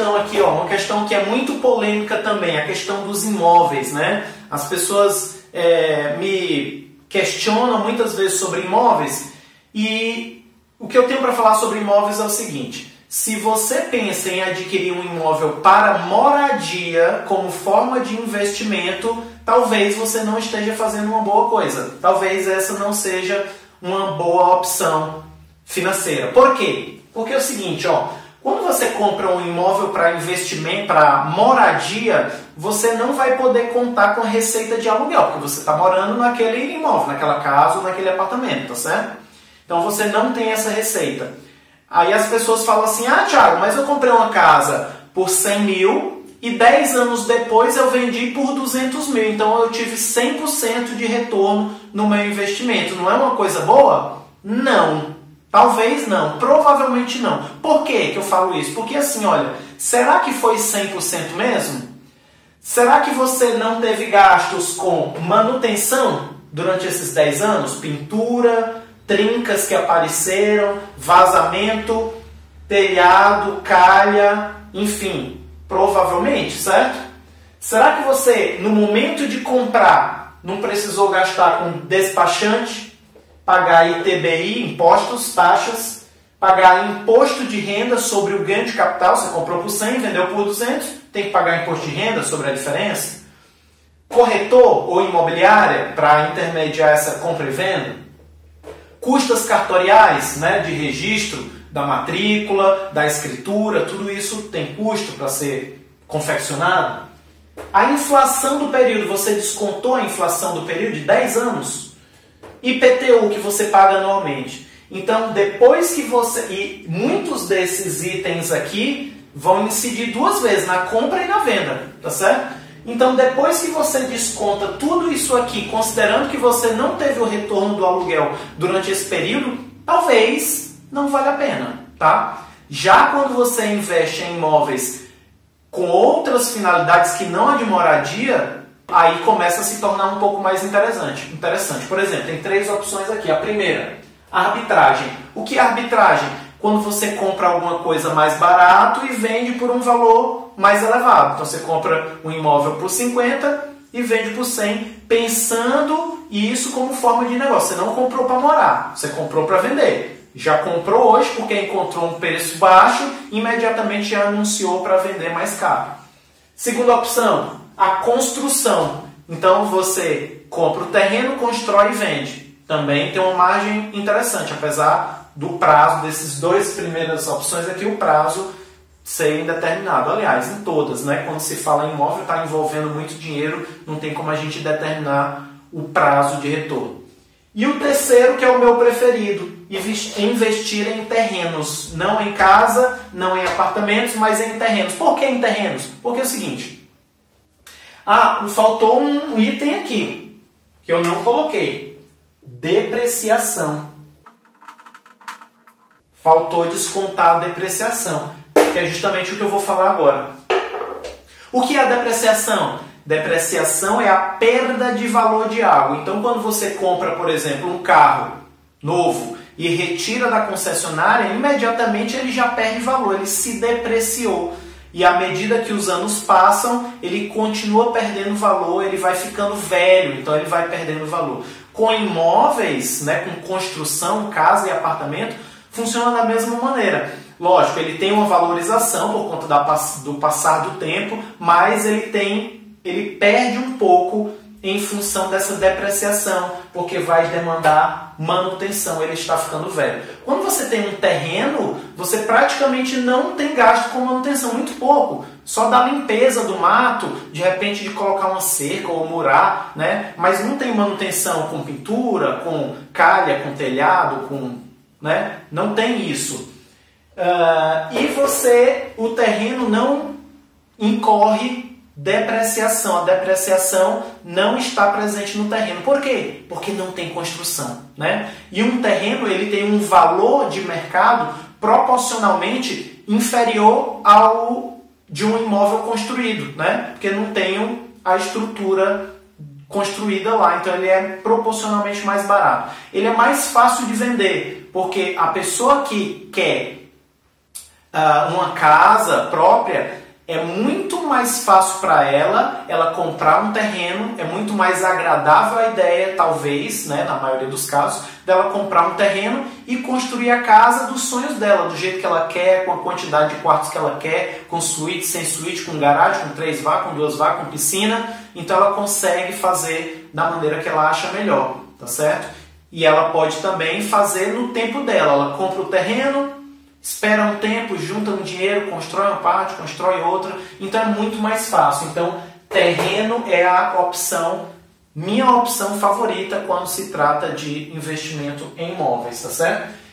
questão aqui, ó, uma questão que é muito polêmica também, a questão dos imóveis, né? As pessoas me questionam muitas vezes sobre imóveis e o que eu tenho para falar sobre imóveis é o seguinte: se você pensa em adquirir um imóvel para moradia como forma de investimento, talvez você não esteja fazendo uma boa coisa. Talvez essa não seja uma boa opção financeira. Por quê? Porque é o seguinte, ó, quando você compra um imóvel para investimento, para moradia, você não vai poder contar com a receita de aluguel, porque você está morando naquele imóvel, naquela casa ou naquele apartamento, tá certo? Então você não tem essa receita. Aí as pessoas falam assim: ah, Thiago, mas eu comprei uma casa por 100 mil e 10 anos depois eu vendi por 200 mil. Então eu tive 100% de retorno no meu investimento. Não é uma coisa boa? Não. Talvez não. Provavelmente não. Por que eu falo isso? Porque assim, olha, será que foi 100% mesmo? Será que você não teve gastos com manutenção durante esses 10 anos? Pintura, trincas que apareceram, vazamento, telhado, calha, enfim, provavelmente, certo? Será que você, no momento de comprar, não precisou gastar com despachante, pagar ITBI, impostos, taxas, pagar imposto de renda sobre o ganho de capital? Você comprou por 100, vendeu por 200, tem que pagar imposto de renda sobre a diferença? Corretor ou imobiliária para intermediar essa compra e venda? Custas cartoriais, né, de registro da matrícula, da escritura, tudo isso tem custo para ser confeccionado. A inflação do período, você descontou a inflação do período de 10 anos? IPTU que você paga anualmente. Então, depois que você... E muitos desses itens aqui vão incidir duas vezes, na compra e na venda, tá certo? Então, depois que você desconta tudo isso aqui, considerando que você não teve o retorno do aluguel durante esse período, talvez não valha a pena, tá? Já quando você investe em imóveis com outras finalidades que não a de moradia, aí começa a se tornar um pouco mais interessante. Por exemplo, tem 3 opções aqui. A primeira, arbitragem. O que é arbitragem? Quando você compra alguma coisa mais barato e vende por um valor mais elevado. Então você compra um imóvel por 50 e vende por 100, pensando isso como forma de negócio. Você não comprou para morar, você comprou para vender. Já comprou hoje porque encontrou um preço baixo, imediatamente já anunciou para vender mais caro. Segunda opção, a construção. Então você compra o terreno, constrói e vende. Também tem uma margem interessante, apesar do prazo desses 2 primeiras opções aqui, o prazo ser indeterminado. Aliás, em todas, né? Quando se fala em imóvel, está envolvendo muito dinheiro, não tem como a gente determinar o prazo de retorno. E o terceiro, que é o meu preferido, investir em terrenos, não em casa, não em apartamentos, mas em terrenos. Por que em terrenos? Porque é o seguinte, faltou um item aqui, que eu não coloquei, depreciação. Faltou descontar a depreciação, que é justamente o que eu vou falar agora. O que é a depreciação? Depreciação é a perda de valor de algo. Então, quando você compra, por exemplo, um carro novo e retira da concessionária, imediatamente ele já perde valor, ele se depreciou. E à medida que os anos passam, ele continua perdendo valor, ele vai ficando velho, então ele vai perdendo valor. Com imóveis, né, com construção, casa e apartamento, funciona da mesma maneira. Lógico, ele tem uma valorização por conta do passar do tempo, mas ele perde um pouco em função dessa depreciação, porque vai demandar manutenção, ele está ficando velho. Quando você tem um terreno, você praticamente não tem gasto com manutenção, muito pouco. Só da limpeza do mato, de repente de colocar uma cerca ou murar, né? Mas não tem manutenção com pintura, com calha, com telhado, né? Não tem isso. O terreno não incorre depreciação. A depreciação não está presente no terreno. Por quê? Porque não tem construção, né? E um terreno ele tem um valor de mercado proporcionalmente inferior ao de um imóvel construído, né? Porque não tem a estrutura construída lá, então ele é proporcionalmente mais barato. Ele é mais fácil de vender, porque a pessoa que quer uma casa própria, é muito mais fácil para ela comprar um terreno, é muito mais agradável a ideia, talvez, né, na maioria dos casos, dela comprar um terreno e construir a casa dos sonhos dela, do jeito que ela quer, com a quantidade de quartos que ela quer, com suíte, sem suíte, com garagem, com 3 vagas, com 2 vagas, com piscina. Então ela consegue fazer da maneira que ela acha melhor, tá certo? E ela pode também fazer no tempo dela. Ela compra o terreno, espera um tempo, junta um dinheiro, constrói uma parte, constrói outra. Então é muito mais fácil. Então terreno é a opção, minha opção favorita quando se trata de investimento em imóveis, tá certo?